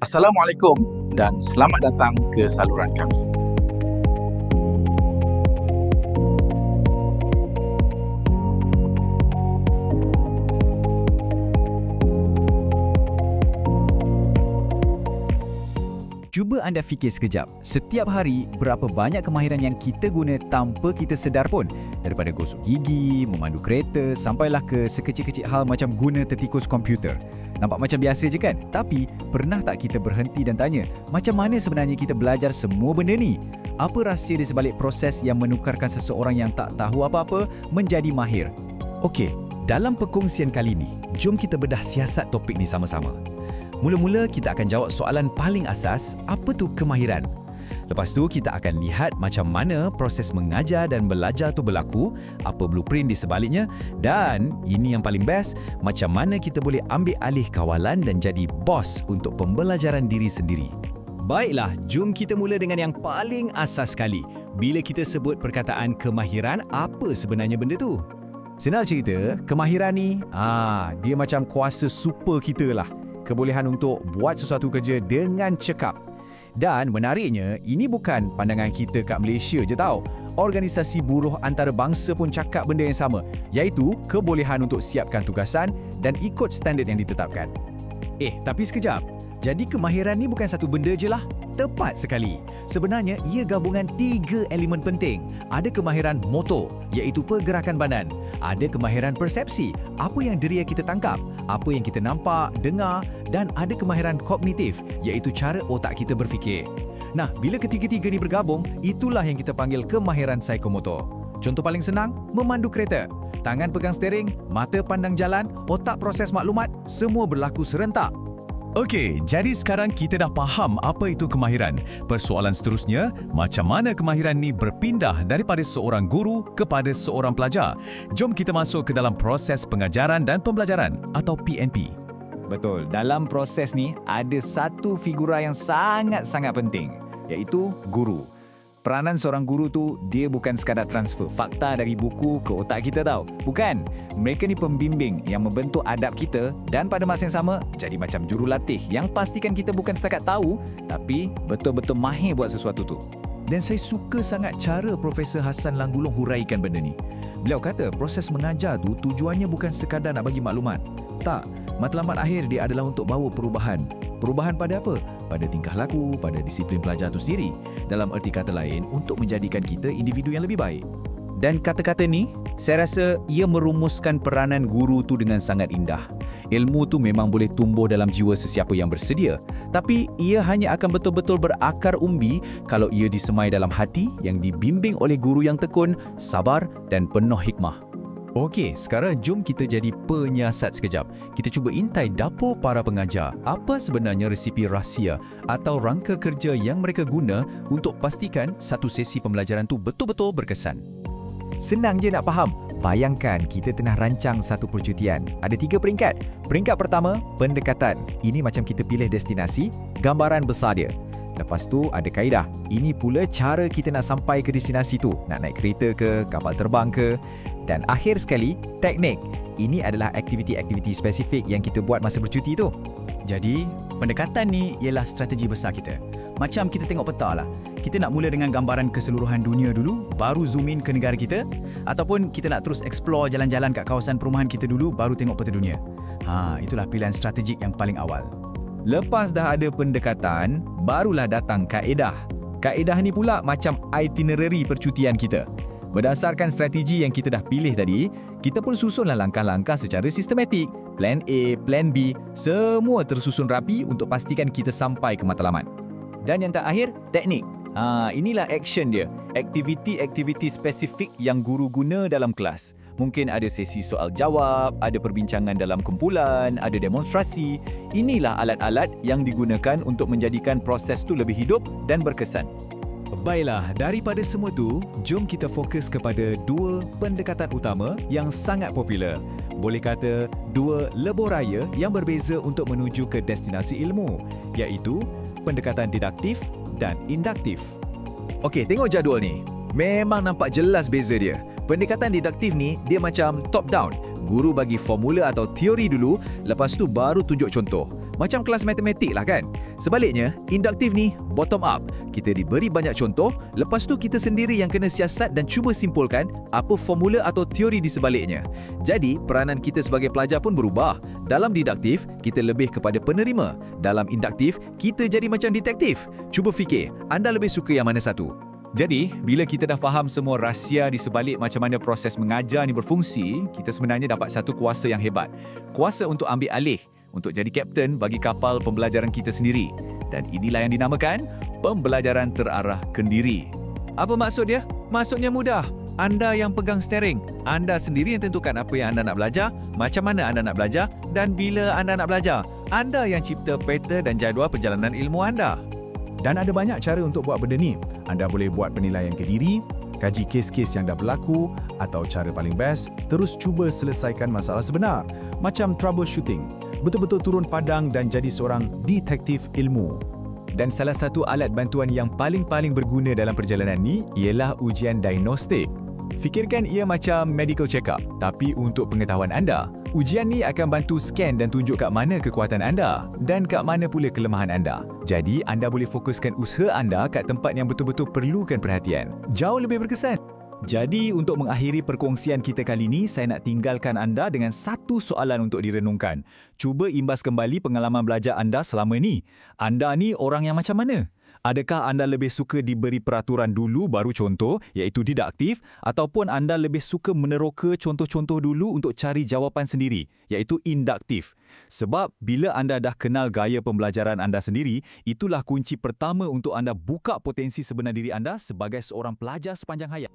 Assalamualaikum dan selamat datang ke saluran kami. Cuba anda fikir sekejap, setiap hari berapa banyak kemahiran yang kita guna tanpa kita sedar pun. Daripada gosok gigi, memandu kereta, sampailah ke sekecil-kecil hal macam guna tertikus komputer. Nampak macam biasa je kan? Tapi, pernah tak kita berhenti dan tanya, macam mana sebenarnya kita belajar semua benda ni? Apa rahsia di sebalik proses yang menukarkan seseorang yang tak tahu apa-apa menjadi mahir? Okey, dalam perkongsian kali ni, jom kita bedah siasat topik ni sama-sama. Mula-mula kita akan jawab soalan paling asas, apa tu kemahiran? Lepas tu kita akan lihat macam mana proses mengajar dan belajar tu berlaku, apa blueprint di sebaliknya dan ini yang paling best, macam mana kita boleh ambil alih kawalan dan jadi bos untuk pembelajaran diri sendiri. Baiklah, jom kita mula dengan yang paling asas sekali. Bila kita sebut perkataan kemahiran, apa sebenarnya benda tu? Senang cerita, kemahiran ni, dia macam kuasa super kita lah. Kebolehan untuk buat sesuatu kerja dengan cekap. Dan menariknya, ini bukan pandangan kita kat Malaysia je tau. Organisasi buruh antarabangsa pun cakap benda yang sama, iaitu kebolehan untuk siapkan tugasan dan ikut standard yang ditetapkan. Tapi sekejap. Jadi kemahiran ni bukan satu benda je lah. Tepat sekali. Sebenarnya, ia gabungan 3 elemen penting. Ada kemahiran motor, iaitu pergerakan badan. Ada kemahiran persepsi, apa yang deria kita tangkap, apa yang kita nampak, dengar, dan ada kemahiran kognitif, iaitu cara otak kita berfikir. Nah, bila ketiga-tiga ni bergabung, itulah yang kita panggil kemahiran psikomotor. Contoh paling senang, memandu kereta. Tangan pegang steering, mata pandang jalan, otak proses maklumat, semua berlaku serentak. Okey, jadi sekarang kita dah faham apa itu kemahiran. Persoalan seterusnya, macam mana kemahiran ni berpindah daripada seorang guru kepada seorang pelajar? Jom kita masuk ke dalam proses pengajaran dan pembelajaran atau PNP. Betul, dalam proses ni ada satu figura yang sangat-sangat penting, iaitu guru. Peranan seorang guru tu, dia bukan sekadar transfer fakta dari buku ke otak kita tau. Bukan. Mereka ni pembimbing yang membentuk adab kita dan pada masa yang sama, jadi macam jurulatih yang pastikan kita bukan setakat tahu, tapi betul-betul mahir buat sesuatu tu. Dan saya suka sangat cara Profesor Hassan Langgulong huraikan benda ni. Beliau kata proses mengajar tu tujuannya bukan sekadar nak bagi maklumat. Tak, matlamat akhir dia adalah untuk bawa perubahan. Perubahan pada apa? Pada tingkah laku, pada disiplin pelajar itu sendiri. Dalam erti kata lain, untuk menjadikan kita individu yang lebih baik. Dan kata-kata ni, saya rasa ia merumuskan peranan guru tu dengan sangat indah. Ilmu tu memang boleh tumbuh dalam jiwa sesiapa yang bersedia. Tapi ia hanya akan betul-betul berakar umbi kalau ia disemai dalam hati yang dibimbing oleh guru yang tekun, sabar dan penuh hikmah. Okey, sekarang jom kita jadi penyiasat sekejap. Kita cuba intai dapur para pengajar. Apa sebenarnya resipi rahsia atau rangka kerja yang mereka guna untuk pastikan satu sesi pembelajaran tu betul-betul berkesan? Senang je nak faham. Bayangkan kita tengah rancang satu percutian. Ada 3 peringkat. Peringkat pertama, pendekatan. Ini macam kita pilih destinasi, gambaran besar dia. Lepas tu ada kaedah. Ini pula cara kita nak sampai ke destinasi tu. Nak naik kereta ke, kapal terbang ke. Dan akhir sekali, teknik. Ini adalah aktiviti-aktiviti spesifik yang kita buat masa bercuti tu. Jadi, pendekatan ni ialah strategi besar kita. Macam kita tengok peta lah. Kita nak mula dengan gambaran keseluruhan dunia dulu, baru zoom in ke negara kita. Ataupun kita nak terus explore jalan-jalan kat kawasan perumahan kita dulu, baru tengok peta dunia. Itulah pilihan strategik yang paling awal. Lepas dah ada pendekatan, barulah datang kaedah. Kaedah ni pula macam itinerary percutian kita. Berdasarkan strategi yang kita dah pilih tadi, kita pun susunlah langkah-langkah secara sistematik. Plan A, Plan B, semua tersusun rapi untuk pastikan kita sampai ke matlamat. Dan yang terakhir, teknik. Inilah action dia. Aktiviti-aktiviti spesifik yang guru guna dalam kelas. Mungkin ada sesi soal jawab, ada perbincangan dalam kumpulan, ada demonstrasi. Inilah alat-alat yang digunakan untuk menjadikan proses tu lebih hidup dan berkesan. Baiklah, daripada semua tu, jom kita fokus kepada 2 pendekatan utama yang sangat popular. Boleh kata, 2 lebuh raya yang berbeza untuk menuju ke destinasi ilmu, iaitu pendekatan didaktif dan induktif. Okey, tengok jadual ni. Memang nampak jelas beza dia. Pendekatan didaktif ni, dia macam top down. Guru bagi formula atau teori dulu, lepas tu baru tunjuk contoh. Macam kelas matematik lah kan? Sebaliknya, induktif ni bottom up. Kita diberi banyak contoh, lepas tu kita sendiri yang kena siasat dan cuba simpulkan apa formula atau teori di sebaliknya. Jadi, peranan kita sebagai pelajar pun berubah. Dalam diduktif, kita lebih kepada penerima. Dalam induktif, kita jadi macam detektif. Cuba fikir, anda lebih suka yang mana satu? Jadi, bila kita dah faham semua rahsia di sebalik macam mana proses mengajar ni berfungsi, kita sebenarnya dapat satu kuasa yang hebat. Kuasa untuk ambil alih, untuk jadi kapten bagi kapal pembelajaran kita sendiri. Dan inilah yang dinamakan pembelajaran terarah kendiri. Apa maksud dia? Maksudnya mudah. Anda yang pegang steering. Anda sendiri yang tentukan apa yang anda nak belajar, macam mana anda nak belajar dan bila anda nak belajar. Anda yang cipta peta dan jadual perjalanan ilmu anda. Dan ada banyak cara untuk buat benda ni. Anda boleh buat penilaian ke diri, kaji kes-kes yang dah berlaku atau cara paling best, terus cuba selesaikan masalah sebenar. Macam troubleshooting. Betul-betul turun padang dan jadi seorang detektif ilmu. Dan salah satu alat bantuan yang paling berguna dalam perjalanan ni ialah ujian diagnostik. Fikirkan ia macam medical check-up, tapi untuk pengetahuan anda. Ujian ni akan bantu scan dan tunjuk kat mana kekuatan anda dan kat mana pula kelemahan anda. Jadi, anda boleh fokuskan usaha anda kat tempat yang betul-betul perlukan perhatian. Jauh lebih berkesan. Jadi, untuk mengakhiri perkongsian kita kali ini, saya nak tinggalkan anda dengan satu soalan untuk direnungkan. Cuba imbas kembali pengalaman belajar anda selama ni. Anda ni orang yang macam mana? Adakah anda lebih suka diberi peraturan dulu baru contoh, iaitu diduktif, ataupun anda lebih suka meneroka contoh-contoh dulu untuk cari jawapan sendiri, iaitu induktif? Sebab bila anda dah kenal gaya pembelajaran anda sendiri, itulah kunci pertama untuk anda buka potensi sebenar diri anda sebagai seorang pelajar sepanjang hayat.